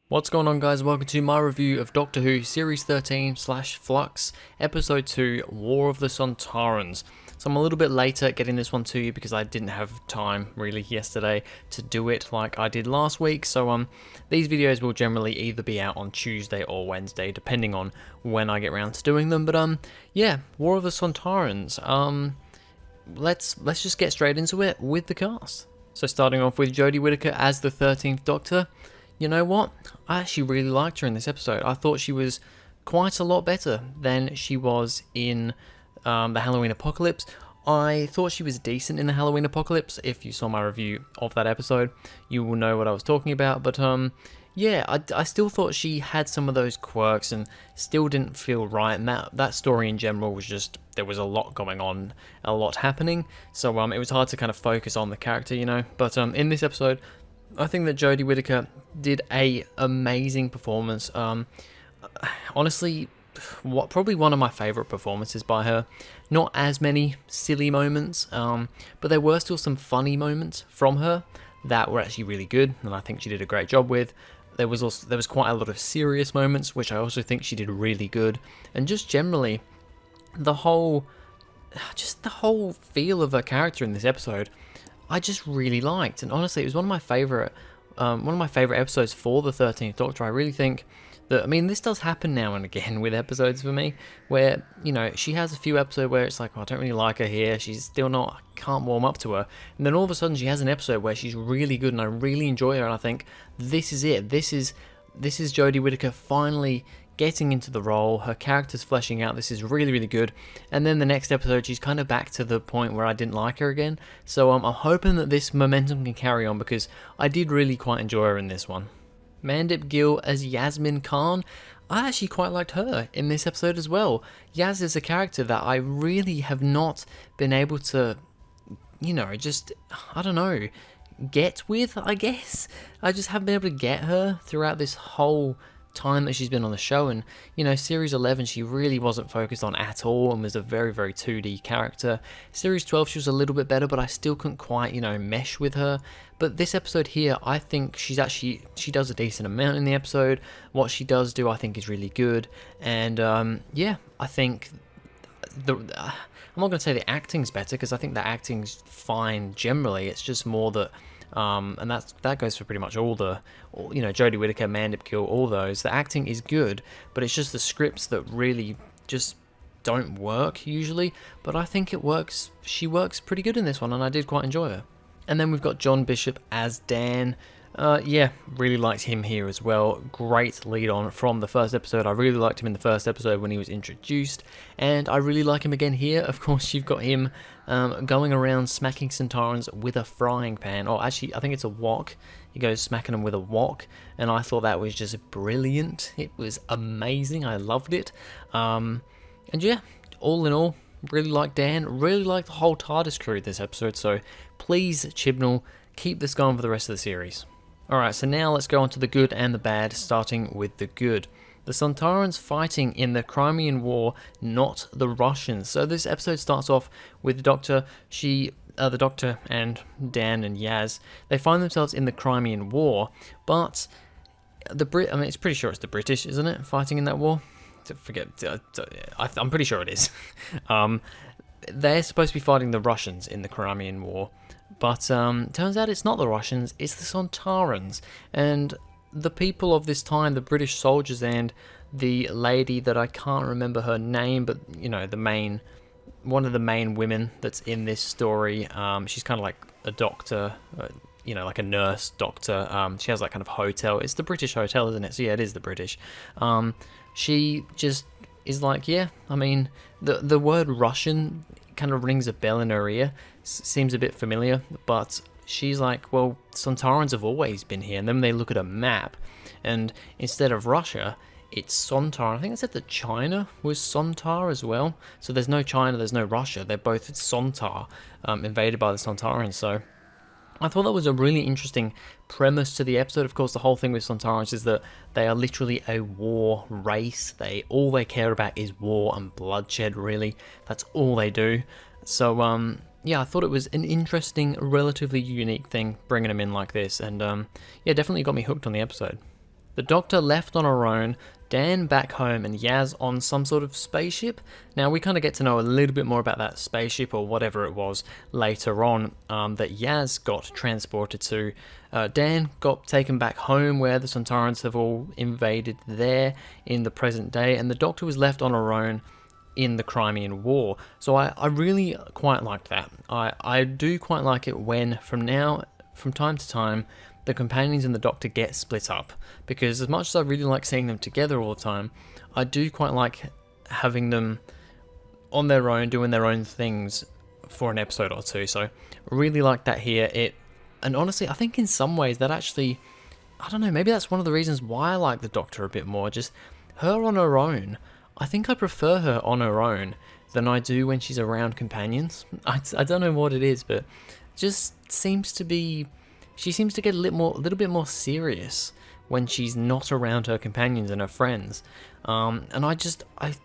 What's going on, guys? Welcome to my review of Doctor Who Series 13/Flux, Episode 2, War of the Sontarans. So I'm a little bit later getting this one to you because I didn't have time really yesterday to do it like I did last week. So these videos will generally either be out on Tuesday or Wednesday, depending on when I get around to doing them. But yeah, War of the Sontarans. Let's just get straight into it with the cast. So starting off with Jody Whittaker as the 13th Doctor. You know what? I actually really liked her in this episode. I thought she was quite a lot better than she was in the Halloween Apocalypse. I thought she was decent in the Halloween Apocalypse. If you saw my review of that episode, you will know what I was talking about. But yeah, I still thought she had some of those quirks and still didn't feel right. And that story in general was just, there was a lot going on, a lot happening. So it was hard to kind of focus on the character, you know. But in this episode, I think that Jody Whittaker did a amazing performance. Honestly, probably one of my favourite performances by her. Not as many silly moments, but there were still some funny moments from her that were actually really good, and I think she did a great job with. There was quite a lot of serious moments, which I also think she did really good, and just generally, the whole feel of her character in this episode, I just really liked, and honestly, it was one of my favorite episodes for the 13th Doctor. I really think that, I mean, this does happen now and again with episodes for me, where, you know, she has a few episodes where it's like, oh, I don't really like her here, she's still not, I can't warm up to her, and then all of a sudden she has an episode where she's really good and I really enjoy her, and I think, this is it, this is Jodie Whittaker finally getting into the role, her character's fleshing out, this is really, really good, and then the next episode she's kind of back to the point where I didn't like her again, so I'm hoping that this momentum can carry on because I did really quite enjoy her in this one. Mandip Gill as Yasmin Khan, I actually quite liked her in this episode as well. Yaz is a character that I really have not been able to, you know, just, I don't know, get with, I guess. I just haven't been able to get her throughout this whole time that she's been on the show, and you know, series 11 she really wasn't focused on at all and was a very, very 2D character. Series 12 she was a little bit better, but I still couldn't quite, you know, mesh with her. But this episode here, I think she does a decent amount in the episode. What she does do, I think, is really good, and yeah, I think I'm not going to say the acting's better because I think the acting's fine generally. It's just more that and that goes for pretty much all you know, Jodie Whittaker, Mandip Gill, all those. The acting is good, but it's just the scripts that really just don't work usually. But I think it works. She works pretty good in this one, and I did quite enjoy her. And then we've got John Bishop as Dan. Yeah, really liked him here as well. Great lead on from the first episode. I really liked him in the first episode when he was introduced, and I really like him again here. Of course, you've got him going around smacking Sontarans with a frying pan. Or actually, I think it's a wok. He goes smacking them with a wok, and I thought that was just brilliant. It was amazing. I loved it. And yeah, all in all, really liked Dan. Really liked the whole TARDIS crew this episode. So please, Chibnall, keep this going for the rest of the series. Alright, so now let's go on to the good and the bad, starting with the good. The Sontarans fighting in the Crimean War, not the Russians. So this episode starts off with the Doctor, the Doctor and Dan and Yaz. They find themselves in the Crimean War, but it's pretty sure it's the British, isn't it, fighting in that war? I'm pretty sure it is. They're supposed to be fighting the Russians in the Crimean War. But turns out it's not the Russians, it's the Sontarans. And the people of this time, the British soldiers and the lady that I can't remember her name, but you know, one of the main women that's in this story, she's kind of like a doctor, you know, like a nurse doctor. She has that kind of hotel. It's the British hotel, isn't it? So yeah, it is the British. She just is like, yeah, I mean, the word Russian kind of rings a bell in her ear, seems a bit familiar, but she's like, well, Sontarans have always been here, and then they look at a map, and instead of Russia, it's Sontar. I think it said that China was Sontar as well, so there's no China, there's no Russia, they're both Sontar, invaded by the Sontarans, so I thought that was a really interesting premise to the episode. Of course, the whole thing with Sontarans is that they are literally a war race. All they care about is war and bloodshed, really. That's all they do. So, yeah, I thought it was an interesting, relatively unique thing, bringing them in like this. And, yeah, definitely got me hooked on the episode. The Doctor left on her own, Dan back home, and Yaz on some sort of spaceship. Now, we kind of get to know a little bit more about that spaceship, or whatever it was, later on, that Yaz got transported to. Dan got taken back home, where the Sontarans have all invaded there in the present day, and the Doctor was left on her own in the Crimean War. So I really quite liked that. I do quite like it when, from time to time, the companions and the Doctor get split up, because as much as I really like seeing them together all the time, I do quite like having them on their own, doing their own things for an episode or two. So really like that here. And honestly, I think in some ways that actually, I don't know, maybe that's one of the reasons why I like the Doctor a bit more. Just her on her own. I think I prefer her on her own than I do when she's around companions. I don't know what it is, but just seems to be... She seems to get a little bit more serious when she's not around her companions and her friends. And I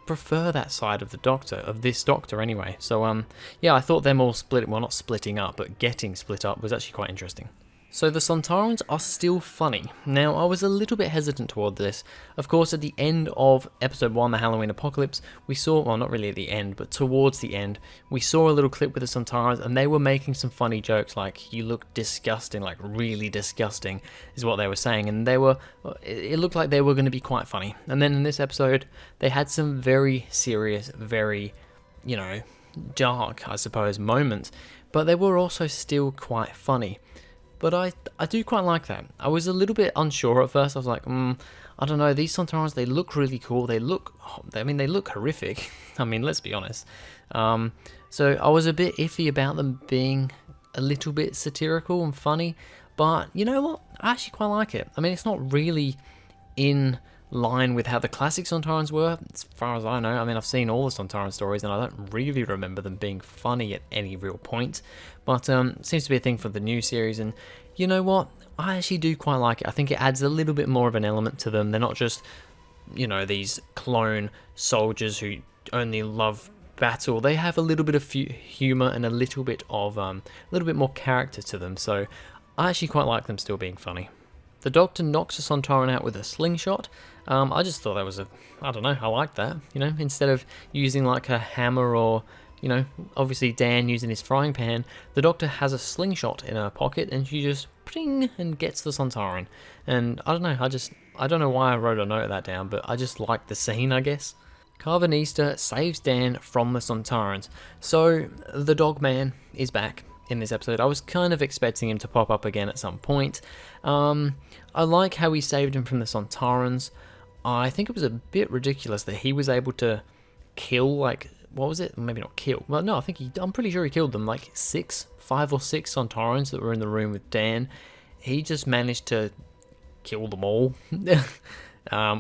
prefer that side of the Doctor, of this Doctor anyway. So, yeah, I thought them all not splitting up, but getting split up was actually quite interesting. So the Sontarans are still funny. Now, I was a little bit hesitant toward this. Of course, at the end of episode 1, the Halloween Apocalypse, we saw, well, not really at the end, but towards the end, we saw a little clip with the Sontarans, and they were making some funny jokes, like, you look disgusting, like, really disgusting, is what they were saying, and it looked like they were going to be quite funny. And then in this episode, they had some very serious, very, dark, I suppose, moments, but they were also still quite funny. But I do quite like that. I was a little bit unsure at first. I was like, I don't know, these Sontarans, they look really cool. They look horrific. I mean, let's be honest. So I was a bit iffy about them being a little bit satirical and funny. But you know what? I actually quite like it. I mean, it's not really in line with how the classic Sontarans were, as far as I know. I mean, I've seen all the Sontaran stories, and I don't really remember them being funny at any real point. But it seems to be a thing for the new series, and you know what? I actually do quite like it. I think it adds a little bit more of an element to them. They're not just, these clone soldiers who only love battle. They have a little bit of humour and a little bit more character to them. So I actually quite like them still being funny. The Doctor knocks a Sontaran out with a slingshot. I just thought that was I don't know, I liked that. Instead of using like a hammer or, obviously Dan using his frying pan, the Doctor has a slingshot in her pocket and she just ping and gets the Sontaran. And I don't know, I don't know why I wrote a note of that down, but I just liked the scene, I guess. Carvanista saves Dan from the Sontarans. So the Dog Man is back in this episode. I was kind of expecting him to pop up again at some point. I like how he saved him from the Sontarans. I think it was a bit ridiculous that he was able to kill, like, what was it? Maybe not kill. Well, no, I'm pretty sure he killed them, like 5 or 6 Sontarans that were in the room with Dan. He just managed to kill them all,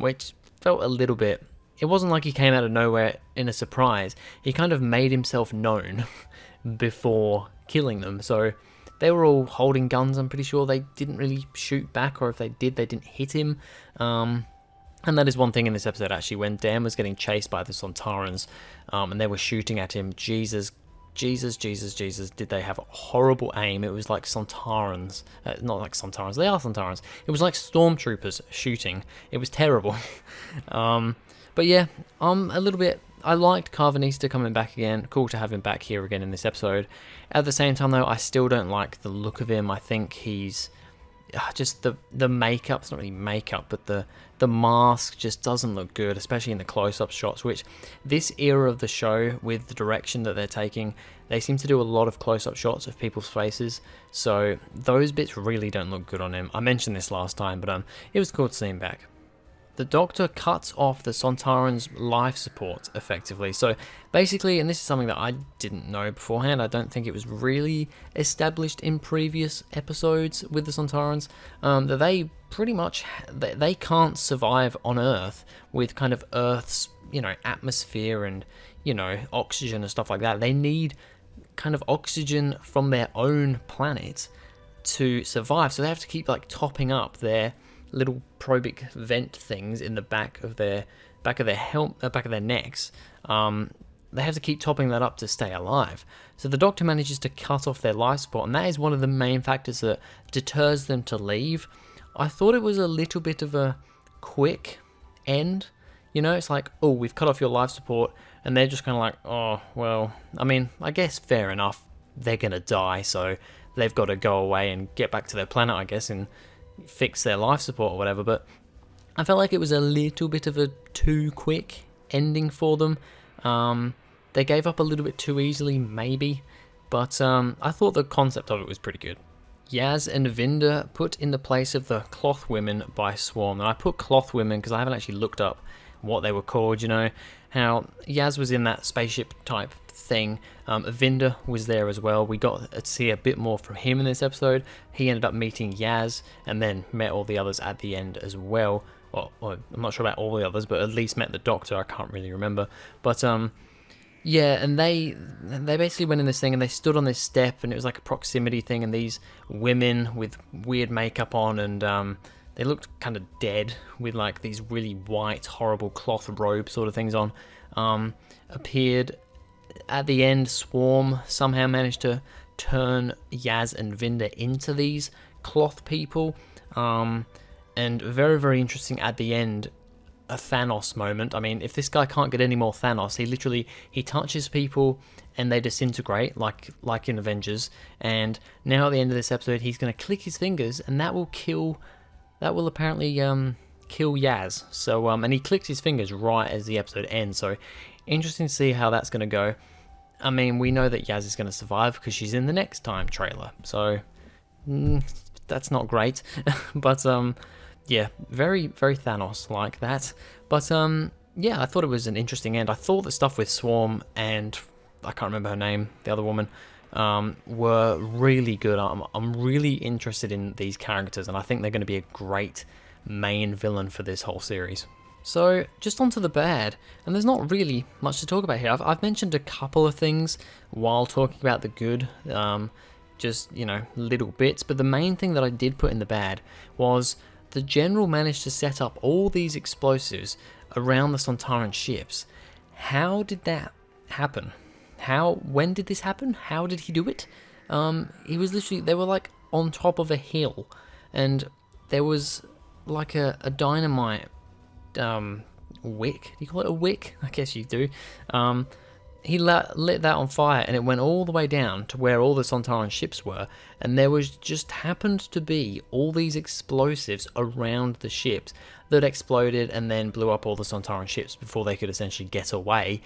which felt a little bit... It wasn't like he came out of nowhere in a surprise. He kind of made himself known before killing them. So they were all holding guns. I'm pretty sure they didn't really shoot back, or if they did, they didn't hit him. And that is one thing in this episode, actually, when Dan was getting chased by the Sontarans, and they were shooting at him. Jesus, did they have a horrible aim. It was like Sontarans. Not like Sontarans, they are Sontarans. It was like stormtroopers shooting. It was terrible. But yeah, I liked Carvanista coming back again. Cool to have him back here again in this episode. At the same time, though, I still don't like the look of him. I think he's just the makeup. It's not really makeup, but the mask just doesn't look good, especially in the close-up shots, which this era of the show, with the direction that they're taking, they seem to do a lot of close-up shots of people's faces. So those bits really don't look good on him. I mentioned this last time, but it was cool to see him back. The Doctor cuts off the Sontaran's life support, effectively. So basically, and this is something that I didn't know beforehand, I don't think it was really established in previous episodes with the Sontarans, that they pretty much, they can't survive on Earth with kind of Earth's, atmosphere and, oxygen and stuff like that. They need kind of oxygen from their own planet to survive. So they have to keep topping up their little probic vent things in the back of their necks. They have to keep topping that up to stay alive. So the Doctor manages to cut off their life support, and that is one of the main factors that deters them to leave. I thought it was a little bit of a quick end. You know, it's like, oh, we've cut off your life support, and they're just kind of like, oh, well, I mean, I guess fair enough. They're going to die, so they've got to go away and get back to their planet, I guess, and fix their life support or whatever. But I felt like it was a little bit of a too quick ending for them. They gave up a little bit too easily, maybe, but I thought the concept of it was pretty good. Yaz and Vinder put in the place of the Cloth Women by Swarm. And I put Cloth Women because I haven't actually looked up what they were called, you know, how Yaz was in that spaceship type thing. Vinder was there as well. We got to see a bit more from him in this episode. He ended up meeting Yaz and then met all the others at the end as well. Well, I'm not sure about all the others, but at least met the Doctor. I can't really remember. But yeah, and they basically went in this thing and they stood on this step, and it was like a proximity thing, and these women with weird makeup on, and they looked kind of dead with like these really white, horrible cloth robe sort of things on, appeared. At the end, Swarm somehow managed to turn Yaz and Vinder into these cloth people, and very, very interesting at the end, a Thanos moment. I mean, if this guy can't get any more Thanos, he touches people and they disintegrate like in Avengers. And now at the end of this episode, he's going to click his fingers and that will apparently kill Yaz. So and he clicks his fingers right as the episode ends. So interesting to see how that's going to go. I mean, we know that Yaz is going to survive because she's in the next time trailer. So that's not great, but yeah, very, very Thanos like that. But yeah, I thought it was an interesting end. I thought the stuff with Swarm and I can't remember her name, the other woman, were really good. I'm really interested in these characters, and I think they're going to be a great main villain for this whole series. So just onto the bad, and there's not really much to talk about here. I've mentioned a couple of things while talking about the good, just, you know, little bits, but the main thing that I did put in the bad was the General managed to set up all these explosives around the Sontaran ships. How did that happen? When did this happen? How did he do it? He was literally, they were like on top of a hill, and there was like a dynamite wick. Do you call it a wick? I guess you do. He lit that on fire, and it went all the way down to where all the Sontaran ships were, and there was just happened to be all these explosives around the ships that exploded and then blew up all the Sontaran ships before they could essentially get away.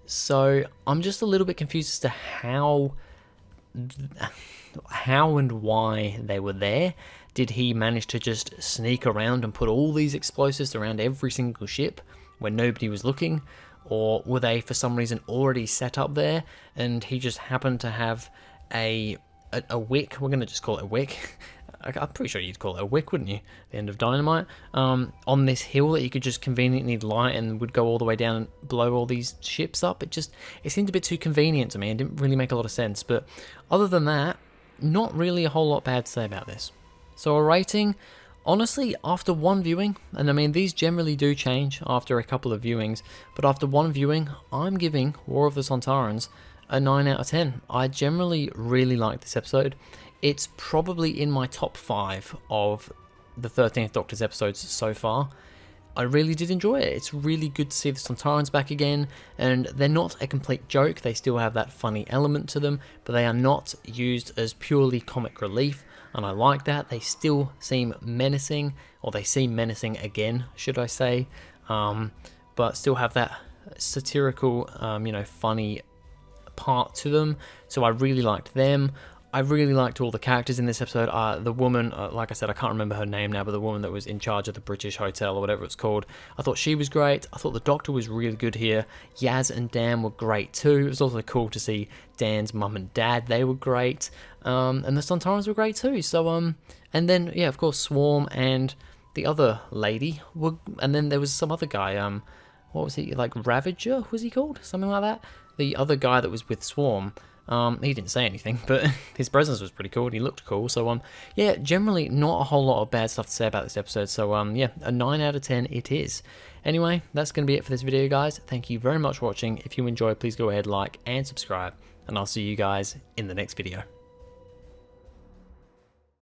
So I'm just a little bit confused as to how and why they were there. Did he manage to just sneak around and put all these explosives around every single ship when nobody was looking? Or were they for some reason already set up there and he just happened to have a wick? We're going to just call it a wick. I'm pretty sure you'd call it a wick, wouldn't you? The end of dynamite. On this hill that you could just conveniently light and would go all the way down and blow all these ships up. It seemed a bit too convenient to me. It didn't really make a lot of sense. But other than that, not really a whole lot bad to say about this. So a rating, honestly, after one viewing, and I mean these generally do change after a couple of viewings, but after one viewing, I'm giving War of the Sontarans a 9 out of 10. I generally really like this episode. It's probably in my top 5 of the 13th Doctor's episodes so far. I really did enjoy it. It's really good to see the Sontarans back again, and they're not a complete joke. They still have that funny element to them, but they are not used as purely comic relief, and I like that. They still seem menacing, or they seem menacing again, should I say, but still have that satirical, funny part to them, so I really liked them. I really liked all the characters in this episode. The woman, like I said, I can't remember her name now, but the woman that was in charge of the British Hotel or whatever it's called, I thought she was great. I thought the Doctor was really good here. Yaz and Dan were great too. It was also cool to see Dan's mum and dad. They were great. And the Sontarans were great too. So, and then, yeah, of course, Swarm and the other lady were, and then there was some other guy, what was he, like Ravager, was he called? Something like that? The other guy that was with Swarm. He didn't say anything, but his presence was pretty cool and he looked cool. So, yeah, generally not a whole lot of bad stuff to say about this episode. So, yeah, a 9 out of 10 it is. Anyway, that's going to be it for this video, guys. Thank you very much for watching. If you enjoyed, please go ahead, like and subscribe, and I'll see you guys in the next video.